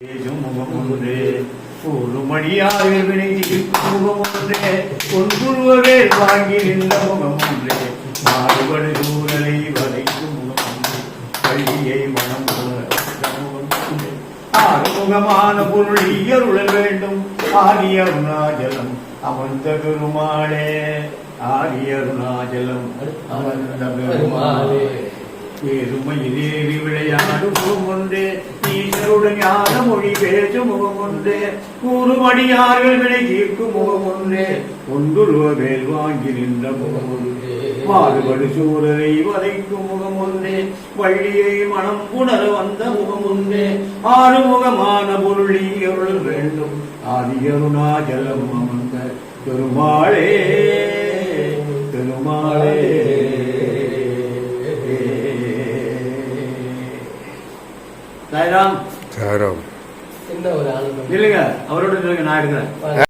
முகமொன்றே ஒரு மணியாக வினை முகமொன்றே ஒன்றுருவவே வாங்கி நின்ற முகமொன்றே மாறுபடு சூழலை வதைக்கும் முகமொன்றே பள்ளியை மனம் முகமொன்றே ஆறுமுகமான பொருள் இயருளல் வேண்டும் ஆரிய அருணாச்சலம் அமர்ந்த பெருமாளே ஆரிய அருணாச்சலம் அமர்ந்த பெருமாளே ஏறுமையிலேறி விளையாடு முகம் ஒன்றே ஈசருடன் ஞான மொழி பேசும் முகம் ஒன்றே கூறுமடியார்கள் வினை தீர்க்கும் முகம் ஒன்றே ஒன்றுருவ வேல் வாங்கி நின்ற முகம் ஒன்றே மாறுபடு சூழலை வதைக்கும் முகம் ஒன்றே வள்ளியை மனம் உணர வந்த முகம் ஒன்றே ஆறுமுகமான பொருளி அருள் வேண்டும் ஆதியருணாச்சலம் அமர்ந்த பெருமாளே பெருமாளே. சாய்ராம் சாய்ராம் இல்லைங்க, அவரோட நான் இருக்கிறேன்.